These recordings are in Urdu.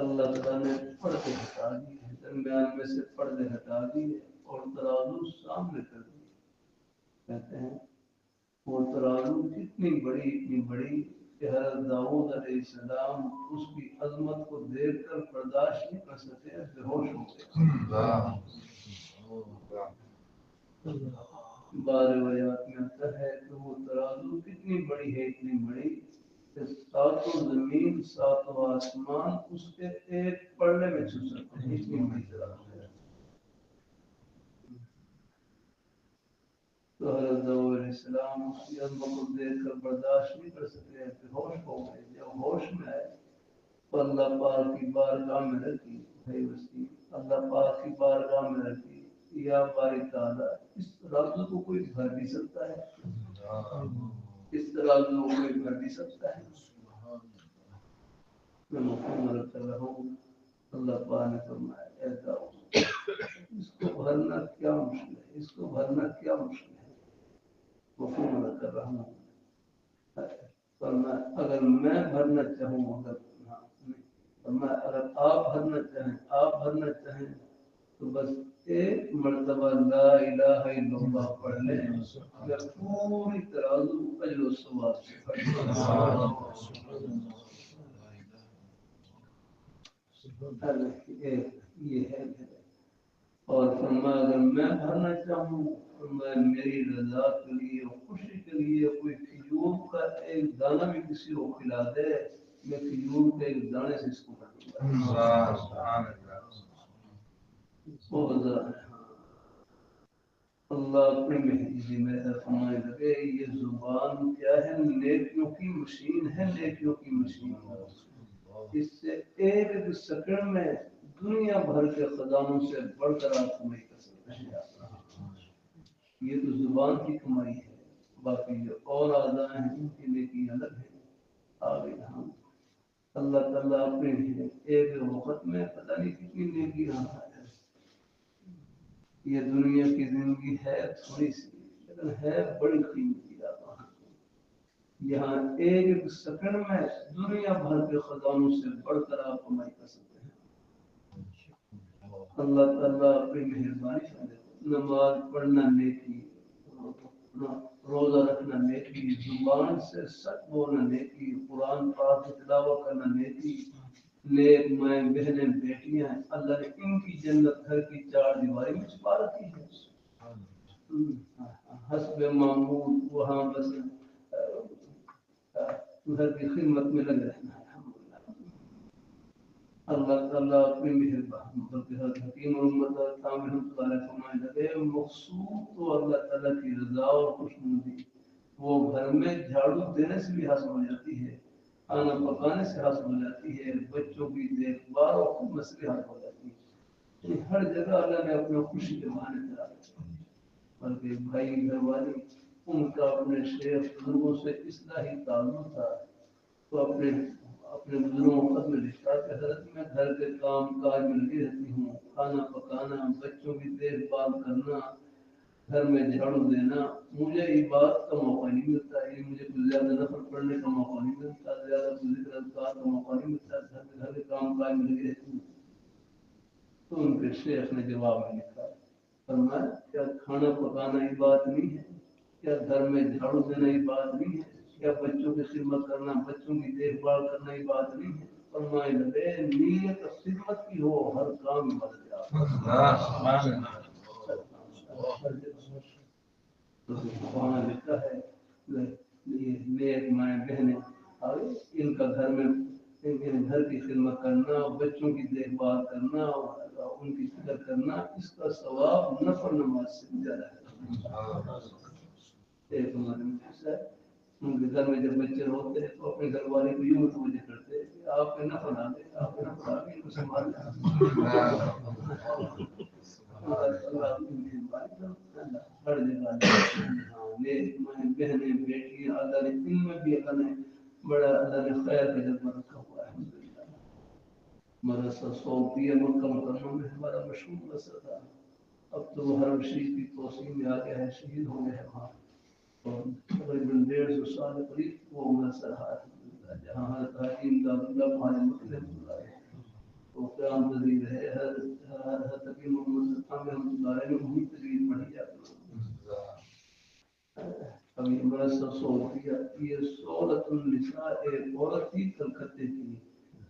اللہ تعالیٰ نے پردے ہٹا دیے، درمیان میں سے پردے ہٹا دیے اور ترازو سامنے کر دیے. کہتے ہیں وہ ترازو اتنی بڑی کہ حضرت داؤد علیہ السلام اس کی عظمت کو دیکھ کر برداشت نہیں کر سکے، بے ہوش ہو گئے. بعض روایات میں آتا ہے کہ وہ ترازو اتنی بڑی کہ ساتوں زمین ساتوں آسمان اس کے ایک پڑنے میں چھو سکتے ہیں، اتنی بڑی ترازو ہے. تو حضرت داؤد علیہ السلام اس کی عظمت کو دیکھ کر برداشت نہیں کر سکے، بے ہوش ہو گئے. جب ہوش میں آئے تو اللہ پاک کی بارگاہ میں رکھی. بھائی وسیم، اللہ پاک کی بارگاہ میں رکھی، یا باری تعالیٰ اس ترازو کو کوئی بھر بھی سکتا ہے؟ اس ترازو کو کوئی بھر بھی سکتا ہے؟ میں مکمل کر رہا ہوں. اللہ پاک نے فرمایا اے داؤد اس کو بھرنا کیا مشکل ہے، اس کو بھرنا کیا مشکل ہے. مکمل کر رہا ہوں. فرمایا اگر میں بھرنا چاہوں، اگر آپ بھرنا چاہیں تو بس ایک مرتبہ لا الہ الا اللہ پڑھ لیں، اگر پوری ترازو اجر و ثواب سے بھر یہ ہے. اور فرمایا اگر میں بھرنا چاہوں تو میں میری رضا کے لیے خوشی کے لیے کوئی کھجور کا ایک دانہ بھی کسی کو کھلا دے، میں کھجور کے ایک دانے سے اس کو بھر دوں گا. اللہ اپنی مہدی میں فرمائے لگے یہ زبان کیا ہے، نیکیوں کی مشین ہے، نیکیوں کی مشین. اس سے ایک سیکنڈ میں دنیا بھر کے خزانوں سے بڑھ کر آپ کمائی کر سکتے ہیں. یہ تو زبان کی کمائی ہے، باقی جو اور اعضاء ہیں ان کی نیکی الگ ہے. آگے ہم اللہ تعالیٰ اپنے ایک وقت میں پتہ نہیں کتنی نیکی رہا ہے. یہ دنیا کی زندگی ہے تھوڑی سی لیکن ہے بڑی قیمتی. یہاں ایک سیکنڈ میں دنیا بھر کے خزانوں سے بڑھ کر آپ کمائی کر سکتے ہیں. اللہ تعالیٰ اپنی مہربانی سے نماز پڑھنا نیکی، روزہ رکھنا نیکی، زبان سے سچ بولنا نیکی، قرآن پاک کی تلاوت کرنا نیکی، نیک مائیں بہنیں بیٹیاں ہیں اللہ نے ان کی جنت گھر کی چار دیواری میں چھپا رکھی ہے. حسب معمول وہاں بس گھر کی خدمت میں لگ رہنا ہے. اللہ تعالیٰ اپنی مہربانی بلکہ حضرت حکیم محمد تام رحمۃ اللہ فرمائے لگے مقصود تو اللہ تعالیٰ کی رضا اور خوشنودی وہ گھر میں جھاڑو دینے سے بھی حاصل ہو جاتی ہے، کھانا پکانے سے حاصل ہو جاتی ہے، بچوں کی دیکھ بھال اور خدمت سے حاصل ہو جاتی ہے. ہر جگہ اللہ نے اپنے خوشی کے معنی کرا ہے. بلکہ بھائی گھر والی ان کا اپنے شیخ بزرگوں سے اصلاحی تعلق تھا تو اپنے بزرگوں خط میں لکھا کہ حضرت میں گھر کے کام کاج میں لگی رہتی ہوں، کھانا پکانا، بچوں کی دیکھ بھال کرنا، گھر میں جھاڑو دینا، مجھے عبادت کا موقع نہیں ملتا ہے. مجھے کچھ زیادہ نفل پڑھنے کا موقع نہیں ملتا، زیادہ ذکر اذکار کا موقع نہیں ملتا، گھر کے کام کاج میں لگی رہتی ہوں. تو ان کے شیخ نے جواب میں لکھا فرمایا کیا کھانا پکانا عبادت نہیں ہے؟ کیا گھر میں جھاڑو دینا عبادت نہیں ہے؟ کیا بچوں کی خدمت کرنا، بچوں کی دیکھ بھال کرنا عبادت نہیں ہے؟ فرمائے لگے نیت خدمت کی ہو ہر کام عبادت وہاں لکھا ہے نیک مائیں بہنیں ان کا گھر میں گھر کی خدمت کرنا، بچوں کی دیکھ بھال کرنا، ان کی فکر کرنا، اس کا ثواب نفل نماز سے زیادہ ہے. ایک ہمارے ہے ان کے گھر میں جب بچے ہوتے ہیں تو اپنے گھر والے کو یوں متوجہ کرتے ہیں کہ آپ کے نفل آ گئے، آپ کے نفل آ گئے، ان کو سنبھال ہر جگہ بہنیں بیٹیاں اللہ نے ان میں بھی اللہ نے بڑا اللہ نے خیر کا جذبہ رکھا ہوا ہے. مدرسہ صوفیہ مکہ مکرمہ میں ہمارا مشہور مدرسہ تھا. اب تو وہ حرم شریف کی توسیع میں آ گیا ہے، شہید ہو گئے ہیں وہاں. اور تقریباً 150 سال قریب وہ مدرسہ رہا ہے جہاں حضرت حکیم داراللہ مہاجر مطلب اللہ ہے. قیام پذیر ہے حضرت حکیم محمد صاحب رحمۃ اللہ علیہ نے وہی تجوید پڑھی جاتی ہے. ابھی ہمارا سب سوچ یہ سہولت النساء ایک عورت ہی کلکتے کی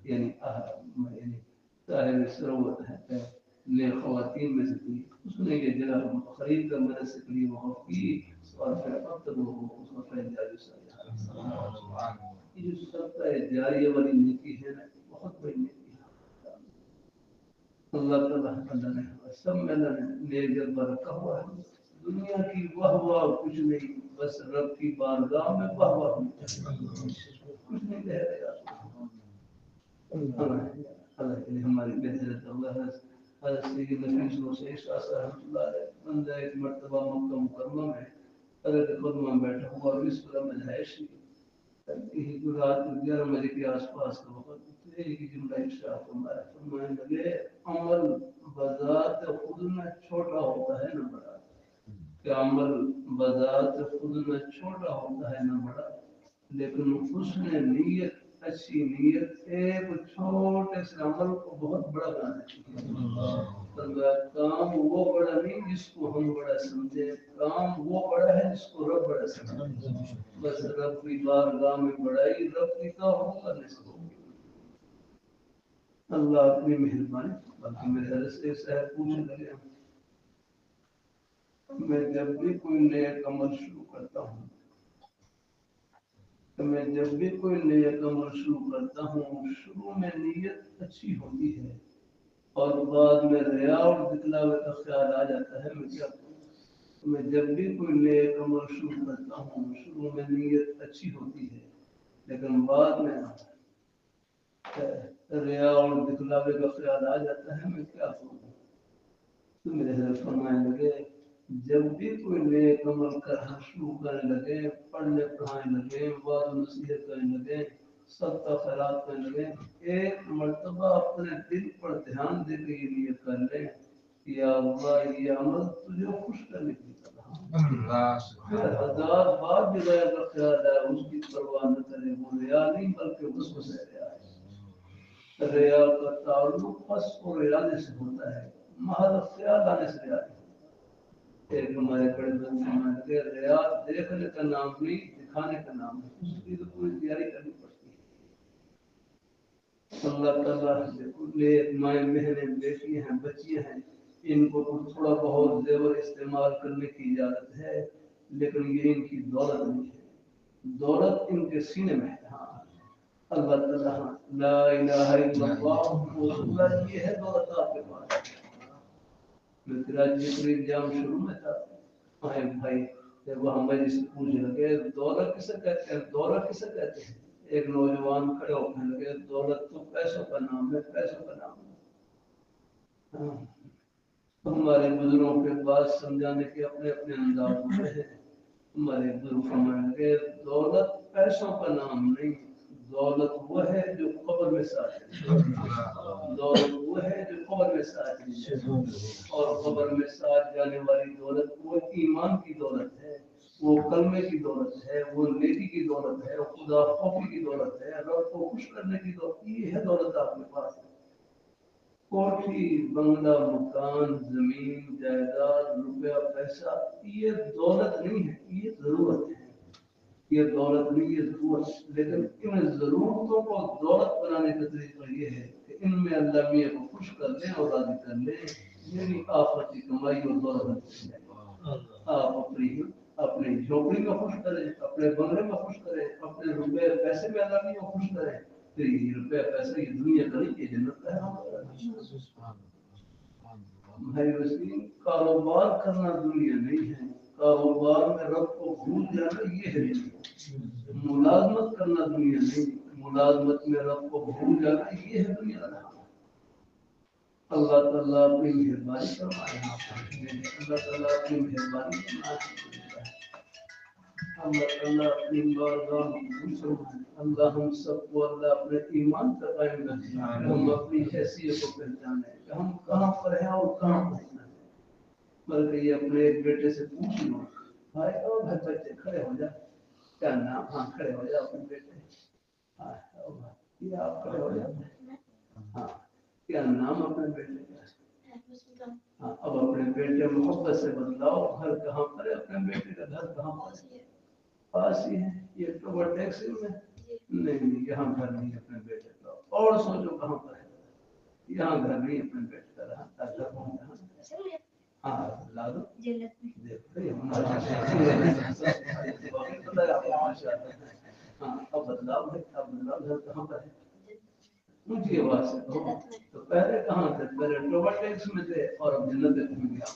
یعنی یعنی صاحب ثروت ہے نے خواتین میں سے تھی. اس نے یہ جگہ خرید کر میرے سے کے لیے وقف کی اور پھر اب تک وہ اس کا فیض جاری سا یہ جو سب کا جاریہ والی نیکی ہے نا بہت بڑی نیکی ہے. اللہ تعالیٰ نے سب میں نے جذبہ رکھا ہوا ہے. دنیا کی واہ واہ کچھ نہیں بس رب کی بارگاہ میں واہ واہ کچھ نہیں کہہ رہے. اللہ کے لیے ہماری بہتر اللہ حضرت سید نفیس حسین شاہ صاحب رحمۃ اللہ علیہ بندہ ایک مرتبہ مکہ مکرمہ میں حضرت قدمہ بیٹھا ہوا اور اس طرح مجھائش رات 11 بجے کے آس پاس کا وقت ایک جملہ ارشاد فرمانے لگے عمل بذات خود میں چھوٹا ہوتا ہے نہ بڑا کہ عمل بذات خود میں چھوٹا ہوتا ہے نہ بڑا لیکن حسن نیت اچھی نیت ایک چھوٹے سے عمل کو بہت بڑا بنا دیتی ہے. کام وہ بڑا نہیں جس کو ہم بڑا سمجھے کام وہ بڑا ہے جس کو رب بڑا سمجھے. بس رب کی بارگاہ میں بڑائی رب کی توحید کرنے سے ہوگی. اللہ اپنی مہربانی. باقی میرے حضرت سے صاحب پوچھنے لگے میں جب بھی کوئی نیک عمل شروع کرتا ہوں شروع میں نیت اچھی ہوتی ہے اور بعد میں ریا اور دکھلاوے کا خیال آ جاتا ہے. میں کیا کروں؟ میں جب بھی کوئی نیک عمل شروع کرتا ہوں شروع میں نیت اچھی ہوتی ہے لیکن بعد میں ریا اور دکھلاوے کا خیال آ جاتا ہے. میں کیا کروں؟ تو میرے حضرت فرمانے لگے جب بھی کوئی نیک عمل کرنا شروع کرنے لگے پڑھنے پڑھانے لگے وعظ و نصیحت کرنے لگے صدقہ خیرات کرنے لگے ایک مرتبہ اپنے دل پر دھیان دے کے یہ نیت کر لیں یا اللہ یہ عمل تجھے خوش کرنے کے لیے کر رہا ہوں. ہزار بار بھی غیر کا خیال ہے اس کی پرواہ نہ کرے. وہ ریا نہیں بلکہ اس کو سے ریا ہے. ریا کا تعلق قصد اور ارادے سے ہوتا ہے محض خیال آنے سے ریا نہیں. ایک ہمارے بڑے بزرگ کہ ریا دیکھنے کا نام نہیں دکھانے کا نام ہے. اس کی تو پوری تیاری کرنی پڑتی ہے. اللہ تعالیٰ مائیں بہنیں بیٹیاں ہیں بچیاں ہیں ان کو تھوڑا بہت زیور استعمال کرنے کی اجازت ہے لیکن یہ ان کی دولت نہیں ہے. دولت ان کے سینے میں ہے. ہاں اللہ تعالیٰ لا الہ الا اللہ یہ ہے دولت آپ کے پاس. میں کراچی قریب جام شروع میں تھا بھائی وہ ہمیں جس سے پوچھنے لگے دولت کسے کہتے ہیں دولت کسے کہتے ہیں. ایک نوجوان کھڑے ہونے لگے دولت تو پیسوں کا نام ہے پیسوں کا نام ہے. ہمارے بزرگوں کے بات سمجھانے کے اپنے اپنے انداز ہوتے ہیں. ہمارے بزرگ فرمانے لگے دولت پیسوں کا نام نہیں دولت وہ ہے جو قبر میں ساتھ ہے. دولت وہ ہے جو قبر میں ساتھ ہے اور قبر میں ساتھ جانے والی دولت وہ ایمان کی دولت ہے وہ کلمے کی دولت ہے وہ نیکی کی دولت ہے خدا خوفی کی دولت ہے رب کو خوش کرنے کی دولت. یہ ہے دولت آپ کے پاس. کوٹھی بنگلہ مکان زمین جائیداد روپیہ پیسہ یہ دولت نہیں ہے یہ ضرورت ہے. یہ دولت نہیں یہ ضرورت. لیکن ان ضرورتوں کو دولت بنانے کا طریقہ یہ ہے کہ ان میں اللہ میاں کو خوش کر لیں اور راضی کر لیں. میری آخرت کی کمائی اور دولت آپ اپنی جھوپڑی میں خوش کریں اپنے بنگلے میں خوش کریں اپنے روپے پیسے میں اللہ میاں کو خوش کریں. تو یہ روپیہ پیسے یہ دنیا کا نہیں یہ جنت کا ہے. بھائی وسیم کاروبار کرنا دنیا نہیں ہے. کاروبار میں رب کو بھول جانا یہ ہے. ملازمت کرنا دنیا نہیں ملازمت میں رب کو بھول جانا یہ ہے دنیا. اللہ تعالیٰ اپنی مہربانی فرمائے. اللہ تعالیٰ اپنی مہربانی فرمائے. اللہ تعالیٰ اپنی بارگاہ میں اللہ ہم سب کو اللہ اپنے ایمان کا قائم رکھے. ہم اپنی حیثیت کو پہچانے کہ ہم کہاں پر ہیں اور کہاں پہنچنا ہے. بلکہ یہ اپنے ایک بیٹے سے پوچھ لو بھائی اور گھر بچے کھڑے ہو جائے کیا نام ہاں کھڑے ہو جائے اپنے بیٹے یہ آپ کھڑے ہو جاتے ہاں کیا کیا نام اپنے بیٹے کا؟ ہاں اب اپنے بیٹے محبت سے بدلاؤ. گھر کہاں پر ہے اپنے بیٹے کا؟ گھر کہاں پر ہے؟ پاس ہی ہے. یہ اکٹوبر ٹیکسی میں نہیں, یہاں گھر نہیں اپنے بیٹے کا. اور سوچو کہاں پر ہے. یہاں گھر نہیں اپنے بیٹے کا رہا. گھر کہاں؟ ہاں لا دو. ہاں اب بدلاؤ ہے. اب بدلاؤ. گھر کہاں پر ہے؟ اونچی آواز سے کہو. تو پہلے کہاں تھے؟ پہلے اکٹوبر ٹیکس میں تھے اور اب جنت میں گیا.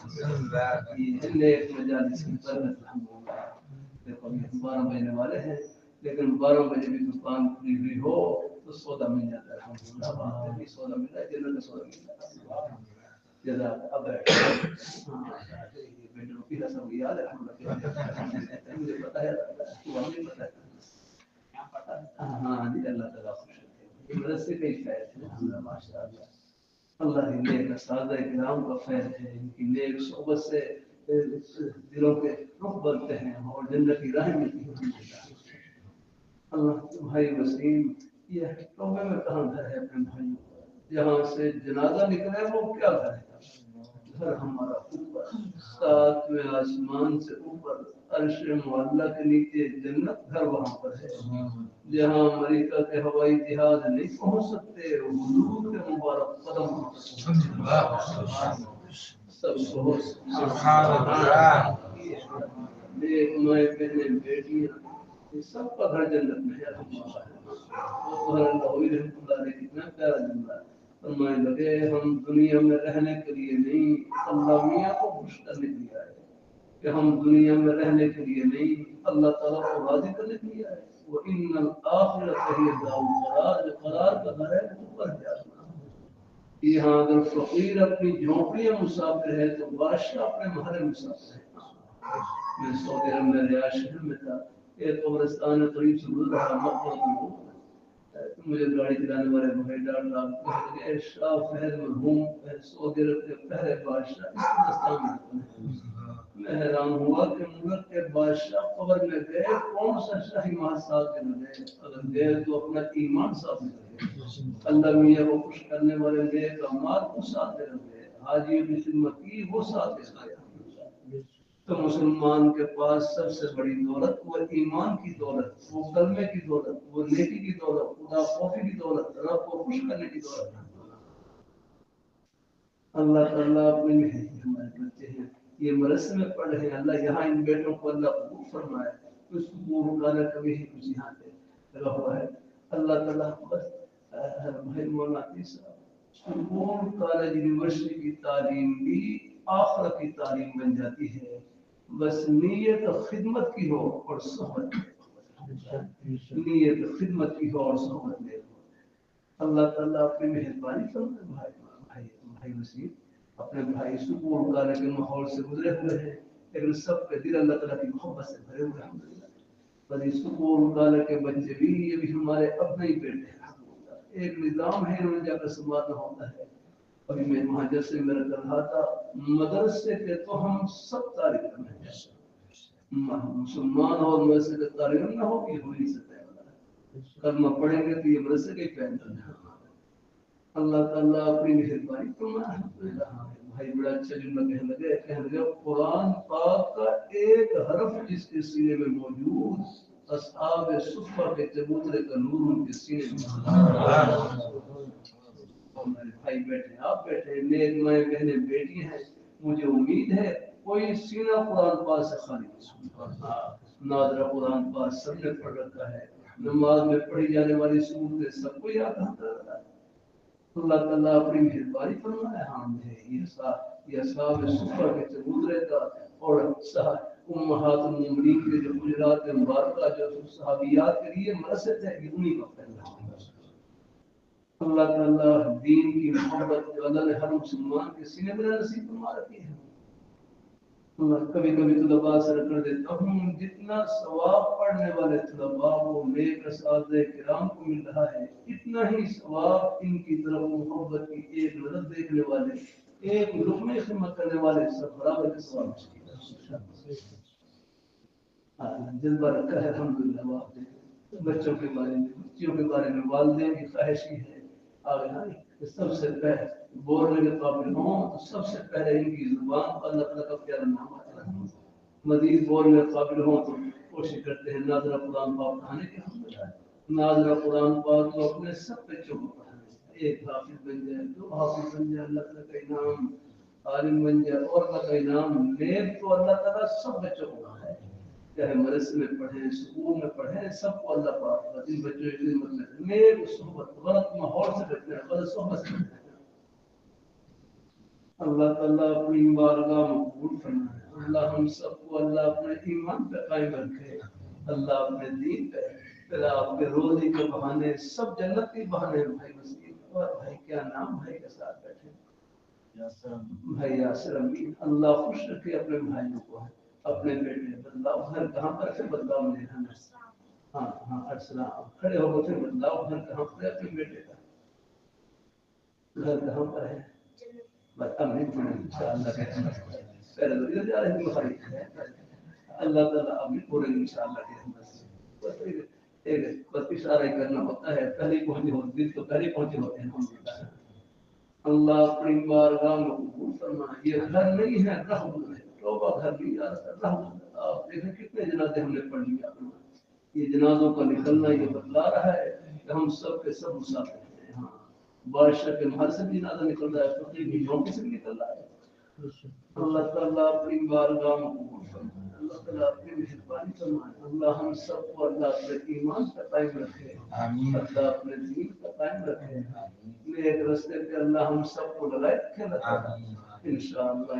یہ نیک مجالس کی برکت الحمدللہ. دیکھو یہ 12 بجنے والے ہیں لیکن 12 بجے بھی دکان کھلی ہوئی ہو تو سودا مل جاتا ہے. الحمدللہ وہاں پہ بھی سودا مل رہا ہے. جنت میں سودا مل رہا ہے. جزاک اب بیٹوں کی رسم یاد ہے مجھے پتا ہے. ہاں جی اللہ تعالیٰ خوش ہے. مدرسے کا ہی فیض ہے. ماشاء اللہ. اللہ کی نیک اساتذہ کرام کا فیض ہے. ان کی نیک صحبت سے دلوں کے رخ بنتے ہیں اور جنت کی راہ ملتی ہے. اللہ بھائی وسیم یہ ٹوبے میں کہاں گھر ہے اپنے بھائیوں؟ جہاں سے جنازہ نکلے وہ کیا گھر ہے؟ گھر ہمارا اوپر 7ویں آسمان سے اوپر عرش معلیٰ کے نیچے جنت. گھر وہاں پر ہے جہاں امریکہ کے ہوائی جہاز نہیں پہنچ سکتے. حضور کے مبارک قدم سب کو سبحان اللہ. نیک مائیں بہنیں بیٹیاں یہ سب کا گھر جنت میں ہے. وہ گھر اللہ ہوئی رحمۃ اللہ علیہ کتنا پیارا جملہ ہے. فرمائے لگے ہم دنیا میں رہنے کے لیے نہیں اللہ میاں کو خوش کرنے کے لیے آئے. کہ ہم دنیا میں رہنے کے لیے نہیں اللہ تعالیٰ کو راضی کرنے کے لیے آئے. وَإِنَّ الْآخِرَةَ هِيَ دَارُ الْقَرَارِ. جو قرار کا گھر ہے وہ اوپر ہے. یہاں اگر فقیر اپنی جھونپڑی میں مسافر ہے تو بادشاہ اپنے محل میں مسافر ہے. میں سعودی عرب میں ریاض شہر میں تھا. ایک قبرستان قریب سے گزر رہا مقبرہ. مجھے گاڑی چلانے والے بھائی ڈاکٹر صاحب کہ شاہ فہد مرحوم سعودی عرب کے پہلے بادشاہ اس قبرستان میں. میں حیران ہوا کہ ملک کے بادشاہ قبر میں گئے کون سا شاہی ماہ ساتھ میں گئے. اگر گئے تو اپنا ایمان ساتھ میں گئے. اللہ میاں کو خوش کرنے والے نیک اعمال کو ساتھ میں گئے. حاجی کی خدمت کی وہ ساتھ میں گئے. تو مسلمان کے پاس سب سے بڑی دولت وہ ایمان کی دولت, وہ کلمے کی دولت, وہ نیکی کی دولت, خدا خوفی کی دولت, رب کو خوش کرنے کی دولت. اللہ تعالیٰ اپنے ہمارے بچے ہیں یہ مدرسے میں پڑھ رہے ہیں. اللہ یہاں ان بیٹوں کو اللہ قبول فرمائے. اس کو رکانا کبھی ہی کچھ یہاں پہ لگا ہوا ہے. اللہ تعالیٰ بس بھائی مولانا عیسیٰ سکون کالج یونیورسٹی کی تعلیم بھی آخرت کی تعلیم بن جاتی ہے. بس نیت خدمت کی ہو اور صحبت نیت خدمت کی ہو اور صحبت میں ہو. اللہ تعالیٰ اپنی مہربانی فرمائے. بھائی وسیم اپنے بھائی سکون کالج کے ماحول سے گزرے ہوئے ہیں لیکن سب کے دل اللہ تعالیٰ کی محبت سے بھرے ہوئے ہیں. پر اس سکون کالج کے بچے بھی یہ بھی ہمارے اپنے ہی بیٹے ہیں. ایک نظام ہے انہوں نے جا کر سنبھالنا ہوتا ہے. ابھی میں وہاں جیسے میرا کر رہا تھا مدرسے کے تو ہم سب طالب علم ہیں. مسلمان اور مدرسے کے طالب علم نہ ہو یہ ہو نہیں سکتا ہے. کلمہ پڑھیں گے تو یہ مدرسے کے ہی پہنچ ہے. اللہ تعالیٰ اپنی مہربانی فرمائے. بھائی بڑا اچھا جملہ کہنے لگے قرآن پاک کا ایک حرف جس کے سینے میں موجود اصحاب صفہ کے چبوترے کا نور ان کے سینے میں. میرے بھائی بیٹھے آپ بیٹھے نیک مائیں بہنیں بیٹی ہیں. مجھے امید ہے کوئی سینہ قرآن پاک سے خالی نہیں. نادرہ قرآن پاک سب نے پڑھ رکھا ہے. نماز میں پڑھی جانے والی سورتیں سب کو یاد رہتا ہے. اللہ تعالیٰ اپنی مہربانی فرمائے. ہاں یہ اصحاب صفہ کے چبوترے کا اور امہات المومنین کے جو حجرات مبارکہ جو صحابیات کے لیے مرثد ہے یہ انہی کا پہلا. اللہ تعالیٰ دین کی محبت جو اللہ نے ہر مسلمان کے سینے میں نصیب فرما رکھی ہے. کبھی کبھی طلباء سے کر دیتا ہوں جتنا ثواب پڑھنے والے طلباء وہ نیک اساتذہ کرام کو مل رہا ہے اتنا ہی ثواب ان کی طرف محبت کی ایک نظر دیکھنے والے ایک لقمے خدمت کرنے والے سب برابر کے ثواب جذبہ رکھا ہے. الحمدللہ. بچوں کے بارے میں بچیوں کے بارے میں والدین کی خواہش کی ہے آگے کہ سب سے پہلے بولنے کے قابل ہوں تو سب سے پہلے ان کی زبان پر اللہ تعالیٰ کا پیارا نام آتا ہے. مزید بولنے کے قابل ہوں تو کوشش کرتے ہیں ناظرہ قرآن پاک پڑھانے کے. ناظرہ قرآن پاک کو اپنے سب بچوں کو پڑھانے. ایک حافظ بن جائے، دو حافظ بن جائے، اللہ تعالیٰ کا انعام. عالم بن جائے اور اللہ کا انعام. نیک تو اللہ تعالیٰ سب بچوں کو پڑھائے، چاہے مدرسے میں پڑھیں، اسکول میں پڑھیں، سب کو اللہ پاک ان بچوں کی خدمت میں نیک صحبت، غلط ماحول سے بچنا ہے، غلط صحبت سے بچنا ہے. اللہ تعالیٰ اپنی بارگاہ میں قبول فرمائے. اللہ ہم سب کو اللہ اپنے ایمان پہ قائم رکھے، اللہ اپنے دین پہ. پھر آپ کے روزی کے بہانے سب جنت کے بہانے ہیں. بھائی وسیم اور بھائی کیا نام بھائی کے ساتھ بیٹھے بھائی یاسر امین. اللہ خوش رکھے اپنے بھائیوں کو، اپنے بیٹے. بدلاؤ گھر کہاں پر سے بدلاؤ نہیں ہے. ہاں ہاں السلام کھڑے ہو گئے. بدلاؤ گھر کہاں پر ہے اپنے بیٹے کا؟ گھر کہاں پر ہے؟ اللہ تعالیٰ ابھی پورے انشاءاللہ کے اندر ایک اشارہ کرنا ہوتا ہے. پہلے پہنچے ہوتے تو پہلے پہنچے ہوتے ہیں. اللہ اپنی بارگاہ میں قبول فرمائے. یہ گھر نہیں ہے، رحمت ہے. توبہ گھر نہیں جا رہا، رحمت. آپ دیکھیں کتنے جنازے ہم نے پڑھ لیا. یہ جنازوں کا نکلنا یہ بتلا رہا ہے کہ ہم سب کے سب مسافر ہیں. ہاں بادشاہ کے محل سے بھی جنازہ نکل رہا ہے، فقیر کی جھونپڑی سے بھی نکل رہا ہے. اللہ تعالیٰ اپنی بارگاہ میں قبول فرمائے. اللہ تعالیٰ اپنی مہربانی فرمائے. اللہ ہم سب کو اللہ اپنے ایمان کا قائم رکھے، اللہ اپنے دین کا قائم رکھے. ایک رستے پہ اللہ ہم سب کو لگائے رکھے. انشاءاللہ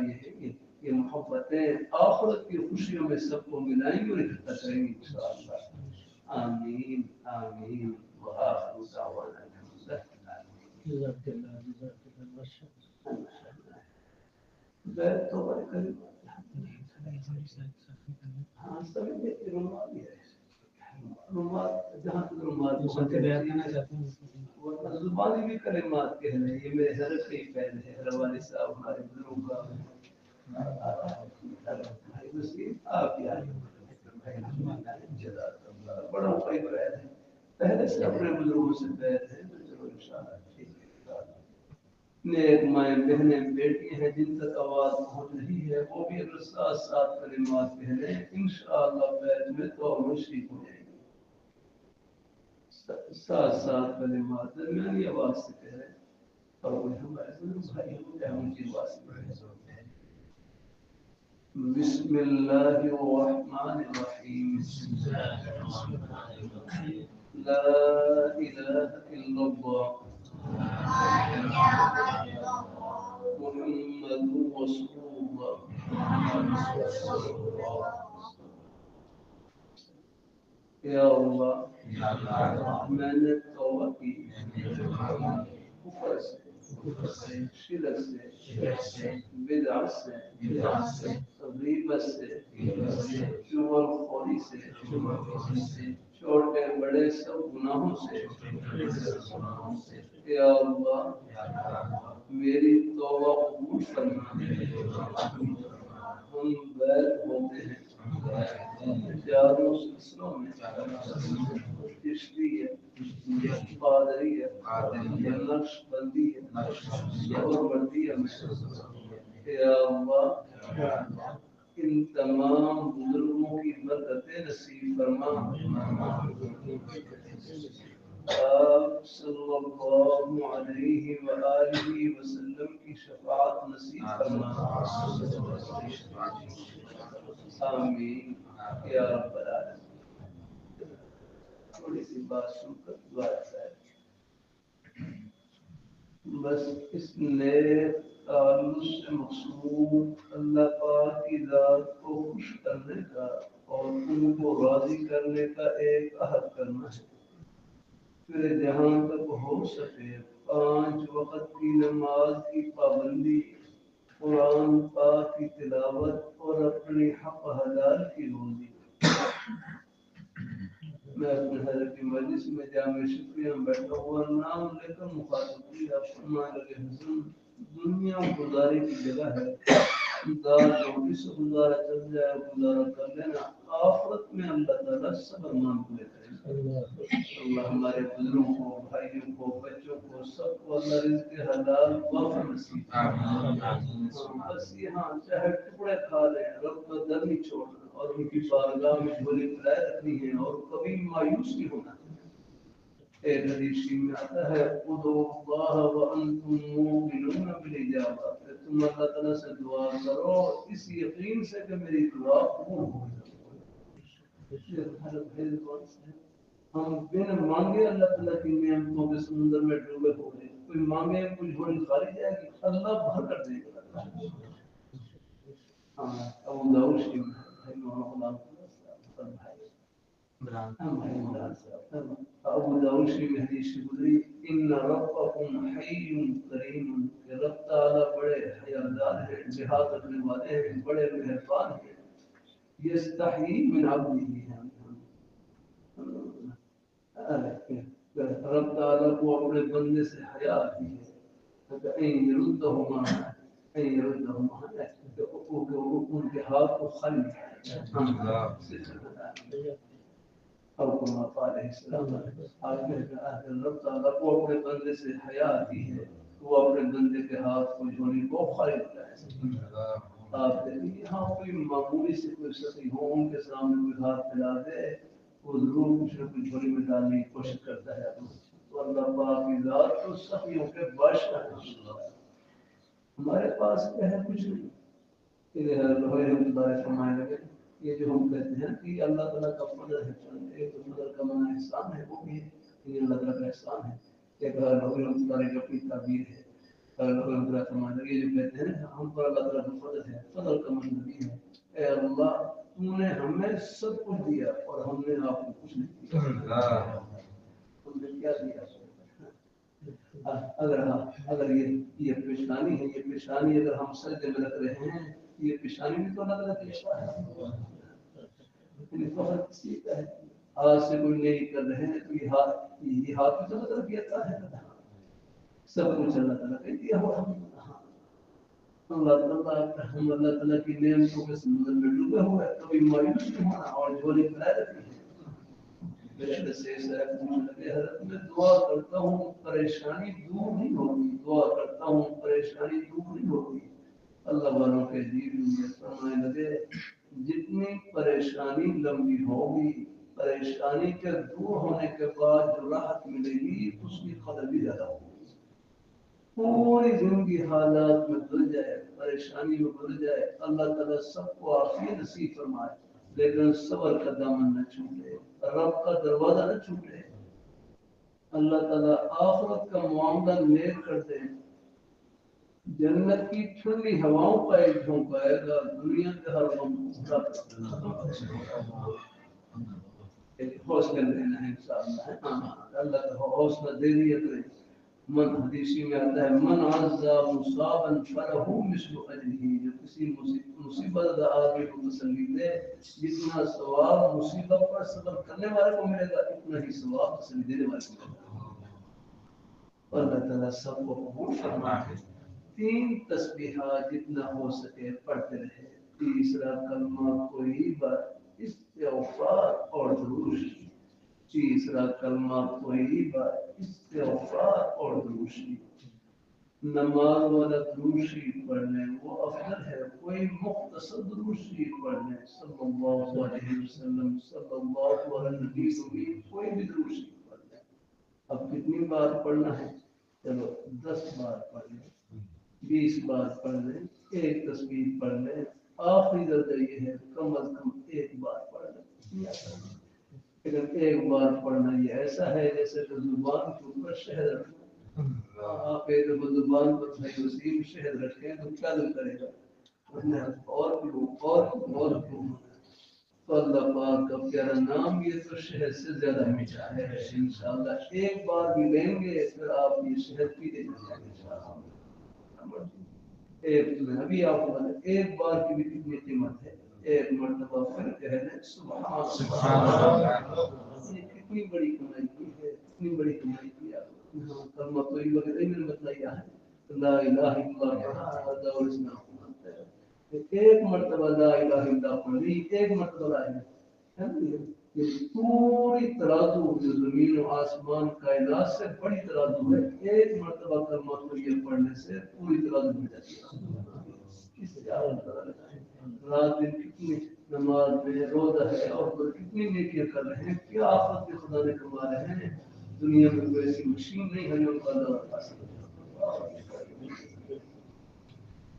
یہ محبتیں آخرت کی خوشیوں میں سب کو ملائیں گے اور اکٹھا کریں گے انشاءاللہ. آمین آمین. وآخر دعوانا الحمدللہ. بیت تو بڑے قریب ہاں سبھی دیکھتے رومال ہی ہے. رومال جہاں تک رومال زبانی بھی کلمات کہہ رہے ہیں. یہ میرے حضرت کے پہل ہے. روانی صاحب ہمارے بزرگوں کا آپ بڑا کوئی بیت ہے. پہلے سے اپنے بزرگوں سے بیت ہے تو چلو انشاءاللہ ٹھیک ہے. نیک مائیں بہنیں بیٹی ہیں جن تک آواز پہنچ رہی ہے وہ بھی اگر ساتھ ساتھ کلمات کہہ رہے ہیں انشاءاللہ بیت میں تو مشرک ہو جائے گی. ساتھ ساتھ کلمات درمیانی آواز سے کہہ رہے ہیں اور وہ ہمارے بھائی ان کی آواز سے پڑھے. بسم اللہ الرحمن الرحیم. لا الہ الا اللہ محمد رسول اللہ. یا اللہ میں نے توبہ کی کفر سے، شرک سے، بدعت سے، غیبت سے، چغل خوری سے، چھوٹے بڑے سب گناہوں سے. یا اللہ میری توبہ قبول فرما. ہم بیت ہوتے ہیں جاروں سلسلوں میں، چشتیت، قادریت، نقش بندیت اور بندیت میں. یا اللہ ان تمام بزرگوں کی برکتیں نصیب فرما. آپ صلی اللہ علیہ وآلہ وسلم کی شفاعت نصیب فرما. آمین یا رب العالمین. تھوڑی سی بات سن کر دعا ہے. بس اس نیک تعلق سے مقصود اللہ پاک کی ذات کو خوش کرنے کا اور ان کو راضی کرنے کا ایک عہد کرنا ہے. پھر جہاں تک ہو سکے 5 وقت کی نماز کی پابندی، قرآن پاک کی تلاوت اور اپنی حق حلال کی روزی. میں اپنے حضرت کی مجلس میں جامع شکریہ بیٹھا ہوا نام لے کر مخاطب کیا. فرمانے لگے حضور دنیا گزاری کی جگہ ہے، دار جو اس گزارا چل جائے گزارا کر لینا آخرت میں اللہ تعالیٰ صبر مانگ لیتے ہیں اللہ ہمارے بزرگوں کو بھائیوں کو بچوں کو سب کو اللہ رزق حلال وافر نصیب بس یہاں چاہے ٹکڑے کھا لیں رب کا در نہیں چھوڑنا اور ان کی بارگاہ میں جھولی پلائے رکھنی ہے اور کبھی مایوس نہیں ہونا ایک حدیث میں آتا ہے ادعوا اللہ وانتم موقنون بالاجابہ تم اللہ تعالیٰ سے دعا کرو اس یقین سے کہ میری دعا قبول ہوگی ہم بن مانگے اللہ تعالیٰ کی نعمتوں کے سمندر میں ڈوبے ہو گئے کوئی مانگے کوئی جھولی خالی جائے گی اللہ بھر کر دے گا ہاں ابو داؤد شریف ہے محمد ابو داؤد شریف میں حدیث گزری ان ربکم حی کریم کہ رب تعالیٰ بڑے حیادار ہیں جہاد کرنے والے ہیں بڑے مہربان ہیں یستحیی من عبدہ رب تعالیٰ کو اپنے بندے سے حیا آتی ہے کہ این یردہما ان کے ہاتھ کو خالی اور کما قال السلام رب تعالیٰ کو اپنے بندے سے حیا آتی ہے وہ اپنے بندے کے ہاتھ کو جھولی کو خالی ہوتا ہے آپ دیکھیں یہاں کوئی معمولی سے کوئی سخی ہو ان کے سامنے کوئی ہاتھ پھیلا دے وہ ضرور کچھ نہ کچھ جھولی میں ڈالنے کی کوشش کرتا ہے تو اللہ پاک کی ذات تو سخیوں کے بادشاہ ہے ہمارے پاس کیا ہے کچھ نہیں فرمائے لگے یہ جو ہم کہتے ہیں کہ اللہ تعالیٰ کا فضل ہے ایک فضل کا معنی احسان ہے وہ بھی ہے کہ اللہ تعالیٰ کا احسان ہے ایک اللہ کی اپنی تعبیر ہے فرمائے لگے یہ جو کہتے ہیں ہم پر اللہ تعالیٰ کا فضل ہے فضل کا معنی بھی ہے اے اللہ تو نے ہمیں سب کچھ دیا اور ہم نے آپ کو کچھ نہیں دیا ہم نے کیا دیا اگر یہ پیشانی ہے یہ پیشانی اگر ہم سجدے میں رکھ رہے ہیں یہ پیشانی بھی تو اللہ تعالیٰ کی عطا ہے لیکن فخر کسی کا ہے آج سے کوئی نہیں کر رہے ہیں تو یہ ہاتھ بھی تو اللہ تعالیٰ کی عطا ہے سب کچھ اللہ تعالیٰ کا دیا ہوا اللہ تعالیٰ ہم اللہ تعالیٰ کی نعمتوں کے سمندر میں ڈوبے ہوئے کبھی مایوس نہیں ہونا اور جھولی پھیلائے رکھنی ہے میں دعا کرتا ہوں پریشانی دور نہیں ہوگی دعا کرتا ہوں پریشانی دور نہیں ہوگی اللہ والوں کے دین میں فرمانے لگے جتنی پریشانی لمبی ہوگی پریشانی کے دور ہونے کے بعد جو راحت ملے گی اس کی قدر بھی زیادہ ہوگی پوری زندگی حالات میں بدل جائے پریشانی میں بدل جائے اللہ تعالیٰ سب کو عافیت نصیب فرمائے لیکن صبر کا دامن نہ چھوٹے رب کا دروازہ نہ چھوٹے اللہ تعالیٰ آخرت کا معاملہ نیک کر دے جنت کی ٹھنڈی ہواؤں کا ایک جھونکا آئے گا دنیا کے ہر غم حوصلہ لینا ہے انشاءاللہ اللہ کا حوصلہ دے دیا کرے من حدیثی میں آتا ہے من عزا مصابا فلہ مثل اجرہ جو کسی مصیبت آدمی کو تسلی دے جتنا ثواب مصیبت پر صبر کرنے والے کو ملے گا اتنا ہی ثواب تسلی دینے والے کو ملے گا اللہ تعالیٰ سب کو قبول فرمائے 3 تسبیحات جتنا ہو سکے پڑھتے رہے تیسرا کلمہ کوئی بات استغفار اور درود تیسرا کلمہ کوئی بات استغفار اور درود نماز والا درود شریف پڑھ لیں وہ افضل ہے کوئی مختصر درود شریف پڑھ لیں صلی اللہ علیہ وسلم صلی اللہ علیہ وسلم کوئی بھی درود شریف پڑھ لیں اب کتنی بار پڑھنا ہے چلو 10 بار پڑھ لیں 20 بار پڑھ لیں ایک تسبیح پڑھ لیں آخری درجہ یہ ہے کم از کم 1 بار پڑھ لیں لیکن 1 بار پڑھنا یہ ایسا ہے جیسے کہ زبان کے اوپر شہد رکھنا آپ ایک زبان پر صحیح وسیم شہد رکھیں تو کیا دل کرے گا اور تو اللہ پاک کا پیارا نام یہ تو شہد سے زیادہ میٹھا ہے انشاءاللہ 1 بار بھی لیں گے پھر آپ یہ شہد پی لیں گے انشاءاللہ ابھی آپ کو 1 بار کی بھی کتنی قیمت ہے 1 مرتبہ پھر کہہ دیں سبحان اللہ یہ کتنی بڑی کمائی کی ہے کتنی بڑی کمائی کی آپ کلمہ طیبہ کے میں بتلایا ہے لا الہ الا اللہ اور اسلام ایک مرتبہ لا الہ الا اللہ پڑھ لی، ایک مرتبہ لا الہ ہے نا، یہ پوری ترازو جو زمین و آسمان کائنات سے بڑی ترازو ہے، ایک مرتبہ کلمہ طیب پڑھنے سے پوری ترازو بڑھ جاتی ہے۔ اس سے آپ رات دن کتنی نماز میں روزہ ہے اور کتنی نیکیاں کر رہے ہیں، کیا آفت کے خدا نے کما رہے ہیں، دنیا میں کوئی ایسی مشین نہیں ہے جو ان کا اللہ حاصل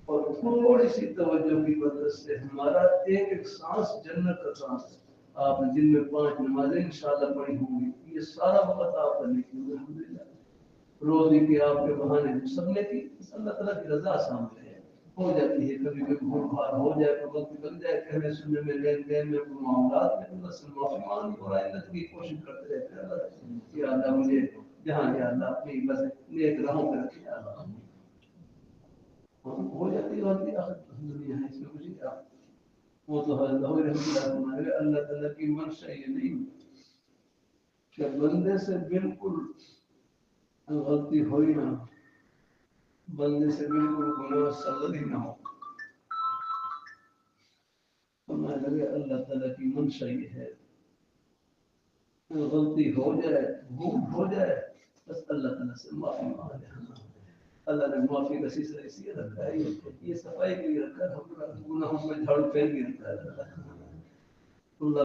اور تھوڑی سی توجہ کی مدد سے ہمارا ایک ایک سانس جنت کا سانس ہے۔ آپ نے دن میں 5 نمازیں انشاءاللہ پڑھی ہوں گی، یہ سارا وقت آپ کا نیکی ہے الحمدللہ۔ روزے کے آپ کے بہانے سب نے کی، اللہ تعالیٰ کی رضا سامنے ہے، ہو جاتی ہے کبھی کبھی بھول بھال ہو جائے تو غلطی لگ جائے کہنے سننے میں لین دین میں معاملات میں، اللہ سے معافی مانگی اور آئندہ کی کوشش کرتے رہتے ہیں اللہ یا اللہ مجھے جہاں یا اللہ اپنی بس نیک راہوں پہ رکھے اللہ ہو جاتی غلطی دنیا ہے اس میں کچھ کیا وہ تو اللہ تعالیٰ کی منشا یہ نہیں کہ بندے سے بالکل غلطی ہوئی نہ، بندے سے بالکل گناہ صغیر ہی نہ ہو۔ فرمایا لگے اللہ تعالیٰ کی منشا یہ ہے غلطی ہو جائے بھول ہو جائے بس اللہ تعالیٰ سے معافی مانگ لے۔ اللہ نے معافی کا سلسلہ اس لیے رکھا ہے، یہ صفائی کے لیے رکھا ہے، ہم گناہوں میں جھاڑو پھینک کے رکھا ہے اللہ